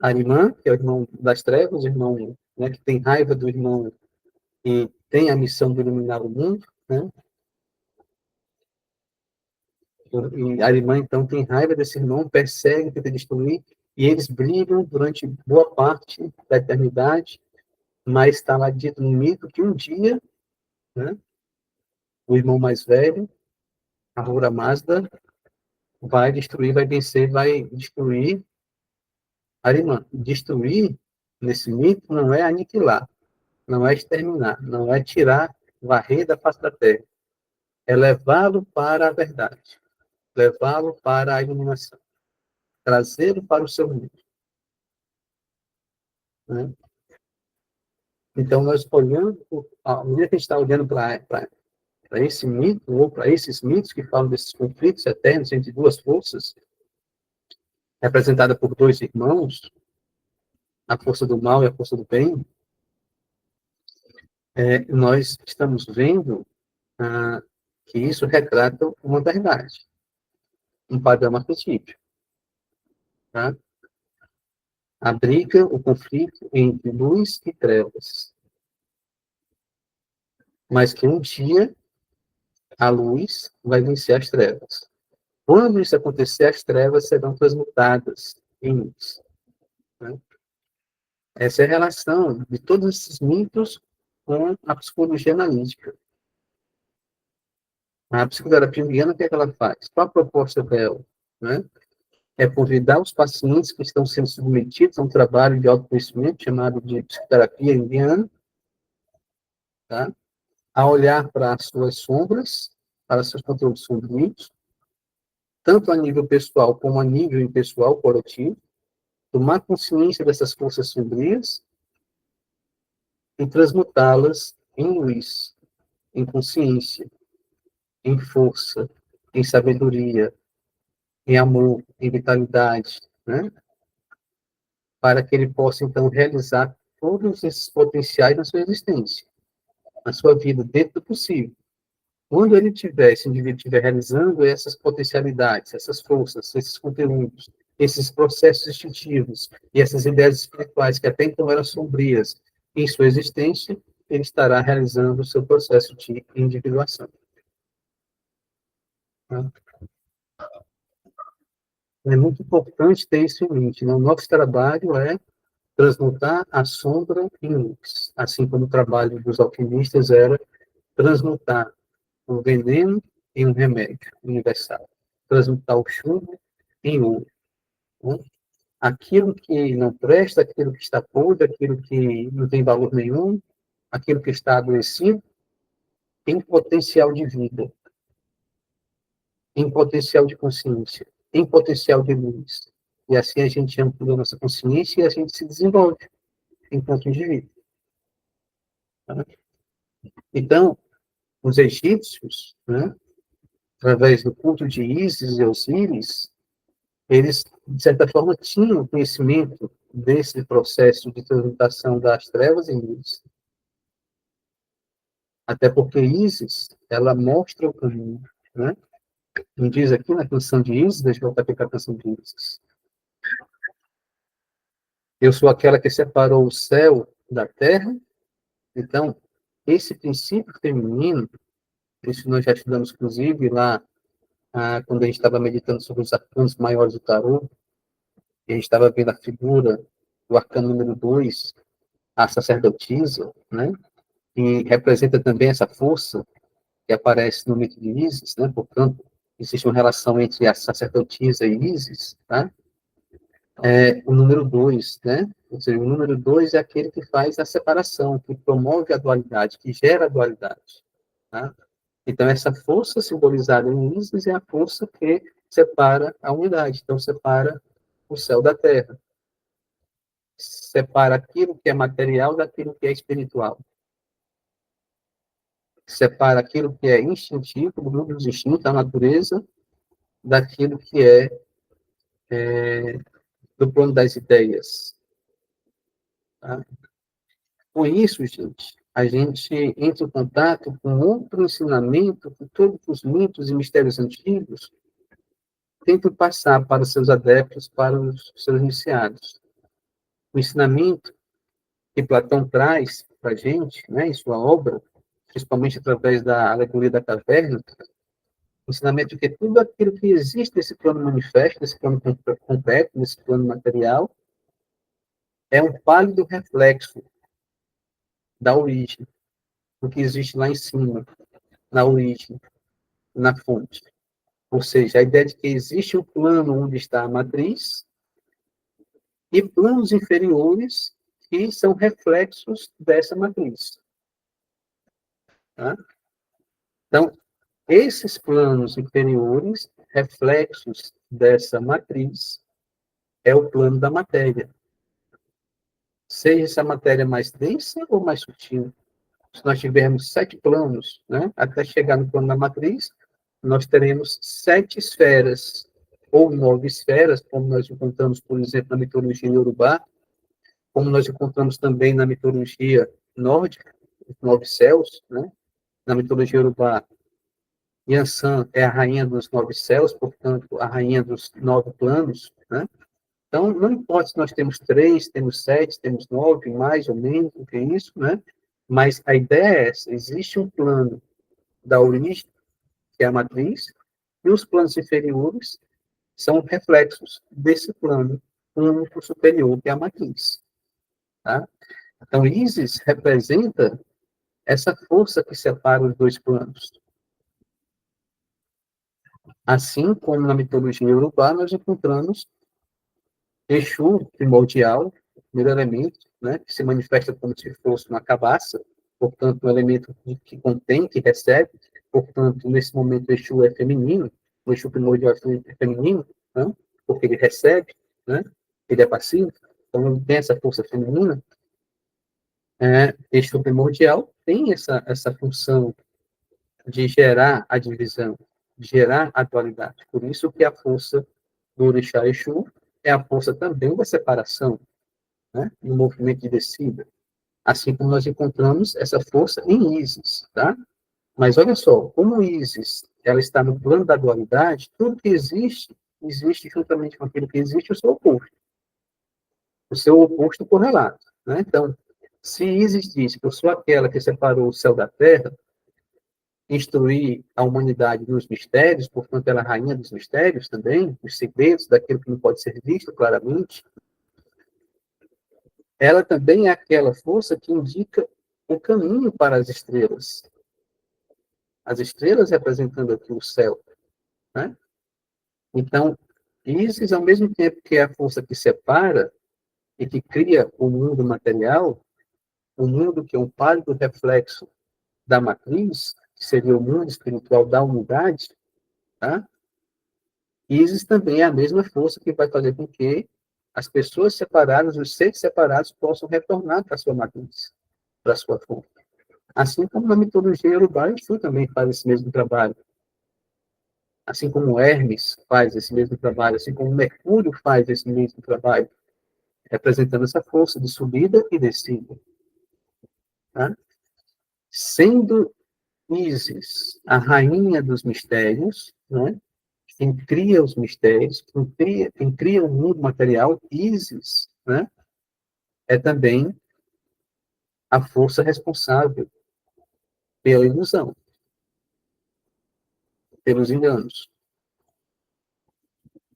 Arimã, que é o irmão das trevas, o irmão, né, que tem raiva do irmão e tem a missão de iluminar o mundo, né? E Arimã, então, tem raiva desse irmão, persegue, tenta destruir, e eles brigam durante boa parte da eternidade, mas está lá dito no mito que um dia, né, o irmão mais velho, Ahura Mazda, vai destruir, vai vencer, vai destruir Arimã. Destruir, nesse mito, não é aniquilar, não é exterminar, não é tirar, varrer da face da terra, é levá-lo para a verdade, levá-lo para a iluminação, trazê-lo para o seu mundo. Né? Então, nós olhando, à medida que a gente está olhando para esse mito, ou para esses mitos que falam desses conflitos eternos entre duas forças, representada por dois irmãos, a força do mal e a força do bem, nós estamos vendo que isso retrata uma verdade, um padrão arquetípico. Tá? A briga, o conflito entre luz e trevas. Mas que um dia a luz vai vencer as trevas. Quando isso acontecer, as trevas serão transmutadas em luz. Né? Essa é a relação de todos esses mitos com a psicologia analítica. A psicoterapia junguiana, o que é que ela faz? Qual a proposta dela? Né? É convidar os pacientes que estão sendo submetidos a um trabalho de autoconhecimento chamado de psicoterapia junguiana, tá? A olhar para as suas sombras, para seus conteúdos sombrios, tanto a nível pessoal como a nível impessoal, coletivo, tomar consciência dessas forças sombrias e transmutá-las em luz, em consciência, em força, em sabedoria, em amor, em vitalidade, né? Para que ele possa, então, realizar todos esses potenciais na sua existência, na sua vida, dentro do possível. Quando ele tiver, esse indivíduo estiver realizando essas potencialidades, essas forças, esses conteúdos, esses processos instintivos e essas ideias espirituais que até então eram sombrias em sua existência, ele estará realizando o seu processo de individuação. Tá? É muito importante ter isso em mente. Né? O nosso trabalho é transmutar a sombra em luz, assim como o trabalho dos alquimistas era transmutar o veneno em um remédio universal, transmutar o chumbo em ouro. Né? Aquilo que não presta, aquilo que está podre, aquilo que não tem valor nenhum, aquilo que está adoecido, tem potencial de vida, tem potencial de consciência, tem potencial de luz. E assim a gente amplia a nossa consciência e a gente se desenvolve enquanto indivíduo. Tá? Então, os egípcios, né, através do culto de Ísis e Osíris, eles, de certa forma, tinham conhecimento desse processo de transmutação das trevas em luz. Até porque Ísis, ela mostra o caminho, né? Me diz aqui na canção de Ísis, deixa eu voltar aqui para a canção de Ísis. Eu sou aquela que separou o céu da terra. Então, esse princípio feminino, isso nós já estudamos, inclusive, lá, quando a gente estava meditando sobre os arcanos maiores do tarô, e a gente estava vendo a figura do arcano número 2, a sacerdotisa, né? Que representa também essa força que aparece no mito de Ísis, né? Portanto, existe uma relação entre a sacerdotisa e Ísis, tá? O número 2, né? Ou seja, o número 2 é aquele que faz a separação, que promove a dualidade, que gera a dualidade, tá? Então, essa força simbolizada em Ísis é a força que separa a unidade, então separa o céu da terra, separa aquilo que é material daquilo que é espiritual, separa aquilo que é instintivo, do mundo dos instintos, da natureza, daquilo que do plano das ideias. Tá? Com isso, gente, a gente entra em contato com outro ensinamento que todos os mitos e mistérios antigos tentam passar para os seus adeptos, para os seus iniciados. O ensinamento que Platão traz para a gente, né, em sua obra, principalmente através da alegoria da caverna, o ensinamento de que tudo aquilo que existe nesse plano manifesto, nesse plano concreto, nesse plano material, é um pálido reflexo da origem, do que existe lá em cima, na origem, na fonte. Ou seja, a ideia de que existe um plano onde está a matriz e planos inferiores que são reflexos dessa matriz. Tá? Então, esses planos inferiores, reflexos dessa matriz, é o plano da matéria. Seja essa matéria mais densa ou mais sutil. Se nós tivermos 7 planos, né, até chegar no plano da matriz, nós teremos 7 esferas, ou 9 esferas, como nós encontramos, por exemplo, na mitologia iorubá, como nós encontramos também na mitologia nórdica, os 9 céus, né? Na mitologia iorubá, Yansan é a rainha dos 9 céus, portanto, a rainha dos 9 planos, né? Então, não importa se nós temos 3, temos 7, temos 9, mais ou menos do que isso, né? Mas a ideia é essa, existe um plano da origem, que é a matriz, e os planos inferiores são reflexos desse plano único superior, que é a matriz. Tá? Então, Ísis representa essa força que separa os dois planos. Assim como na mitologia iorubá, nós encontramos Exu primordial, o primeiro elemento, né, que se manifesta como se fosse uma cabaça, portanto, um elemento que contém, que recebe, portanto, nesse momento, Exu é feminino, o Exu primordial é feminino, né, porque ele recebe, né, ele é passivo, então ele tem essa força feminina. Exu primordial tem essa função de gerar a divisão, de gerar a dualidade. Por isso que a força do Orixá Exu é a força também da separação, né? No movimento de descida. Assim como nós encontramos essa força em Ísis, tá? Mas olha só, como Ísis ela está no plano da dualidade, tudo que existe, existe juntamente com aquilo que existe, o seu oposto correlato, né? Então, se Ísis diz que eu sou aquela que separou o céu da terra, instruir a humanidade nos mistérios, portanto, ela é a rainha dos mistérios também, os segredos daquilo que não pode ser visto claramente, ela também é aquela força que indica o caminho para as estrelas. As estrelas representando aqui o céu, né? Então, Ísis, ao mesmo tempo que é a força que separa e que cria o mundo material, o mundo que é um pálido reflexo da matriz, que seria o mundo espiritual da unidade, tá? Ísis também é a mesma força que vai fazer com que as pessoas separadas, os seres separados, possam retornar para a sua matriz, para a sua fonte. Assim como na mitologia iorubá, Exu também faz esse mesmo trabalho. Assim como Hermes faz esse mesmo trabalho, assim como Mercúrio faz esse mesmo trabalho, representando essa força de subida e descida. Tá? Sendo Ísis a rainha dos mistérios, né? Quem cria os mistérios, quem cria o mundo material, Ísis, né? É também a força responsável pela ilusão, pelos enganos,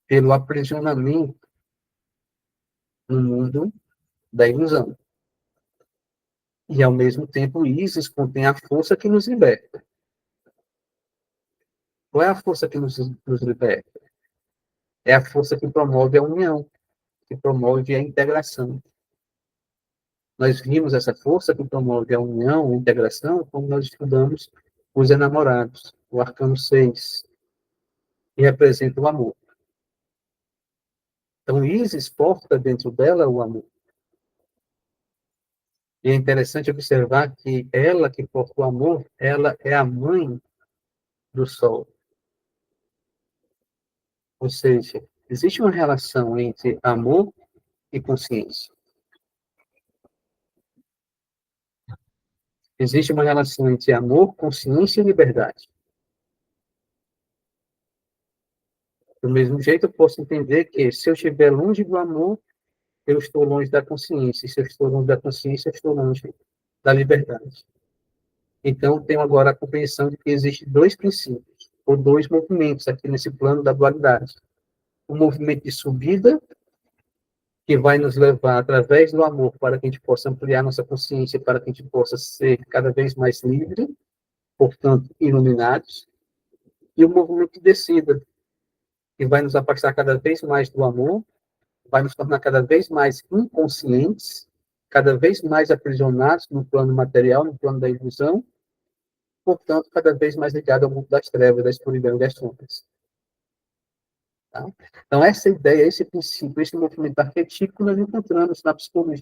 pelo aprisionamento no mundo da ilusão. E, ao mesmo tempo, Ísis contém a força que nos liberta. Qual é a força que nos liberta? É a força que promove a união, que promove a integração. Nós vimos essa força que promove a união, a integração, quando nós estudamos os enamorados, o arcano 6, que representa o amor. Então, Ísis porta dentro dela o amor. E é interessante observar que ela que porta o amor, ela é a mãe do sol. Ou seja, existe uma relação entre amor e consciência. Existe uma relação entre amor, consciência e liberdade. Do mesmo jeito, eu posso entender que se eu estiver longe do amor, eu estou longe da consciência. E se eu estou longe da consciência, eu estou longe da liberdade. Então, tenho agora a compreensão de que existem dois princípios, ou dois movimentos aqui nesse plano da dualidade. O movimento de subida, que vai nos levar, através do amor, para que a gente possa ampliar nossa consciência, para que a gente possa ser cada vez mais livre, portanto, iluminados. E o movimento de descida, que vai nos afastar cada vez mais do amor, vai nos tornar cada vez mais inconscientes, cada vez mais aprisionados no plano material, no plano da ilusão, portanto, cada vez mais ligado ao mundo das trevas, da escuridão e das sombras. Tá? Então, essa ideia, esse princípio, esse movimento arquetípico, nós encontramos na psicologia